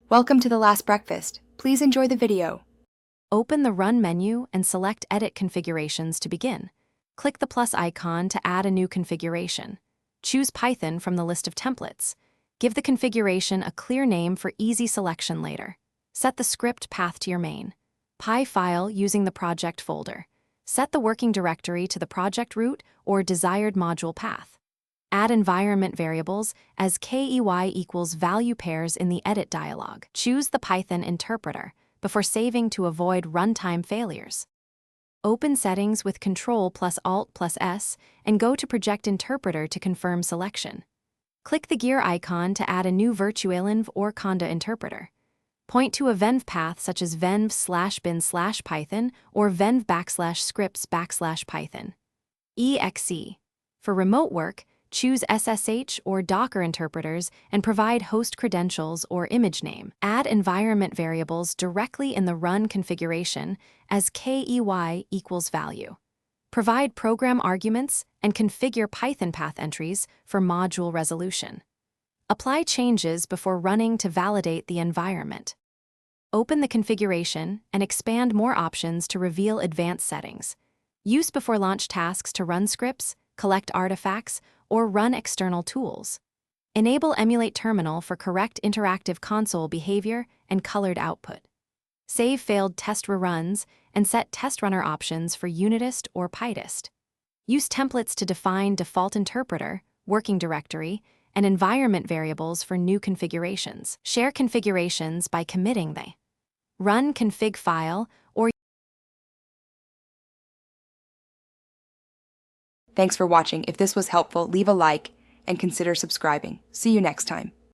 Welcome to the last breakfast. Please enjoy the video. Open the Run menu and select Edit Configurations to begin. Click the plus icon to add a new configuration. Choose Python from the list of templates. Give the configuration a clear name for easy selection later. Set the script path to your main Py file using the project folder. Set the working directory to the project root or desired module path. Add environment variables as key equals value pairs in the Edit dialog. Choose the Python interpreter before saving to avoid runtime failures. Open Settings with Ctrl plus Alt plus S and go to Project Interpreter to confirm selection. Click the gear icon to add a new virtualenv or conda interpreter. Point to a venv path such as venv/bin/python or venv/scripts/python. exe. For remote work, choose SSH or Docker interpreters and provide host credentials or image name. Add environment variables directly in the Run configuration as key equals value. Provide program arguments and configure Python path entries for module resolution. Apply changes before running to validate the environment. Open the configuration and expand more options to reveal advanced settings. Use before launch tasks to run scripts, collect artifacts, or run external tools. Enable Emulate Terminal for correct interactive console behavior and colored output. Save failed test reruns and set test runner options for Unitist or Pytist. Use templates to define default interpreter, working directory, and environment variables for new configurations. Share configurations by committing the run config file or. Thanks for watching. If this was helpful, leave a like and consider subscribing. See you next time.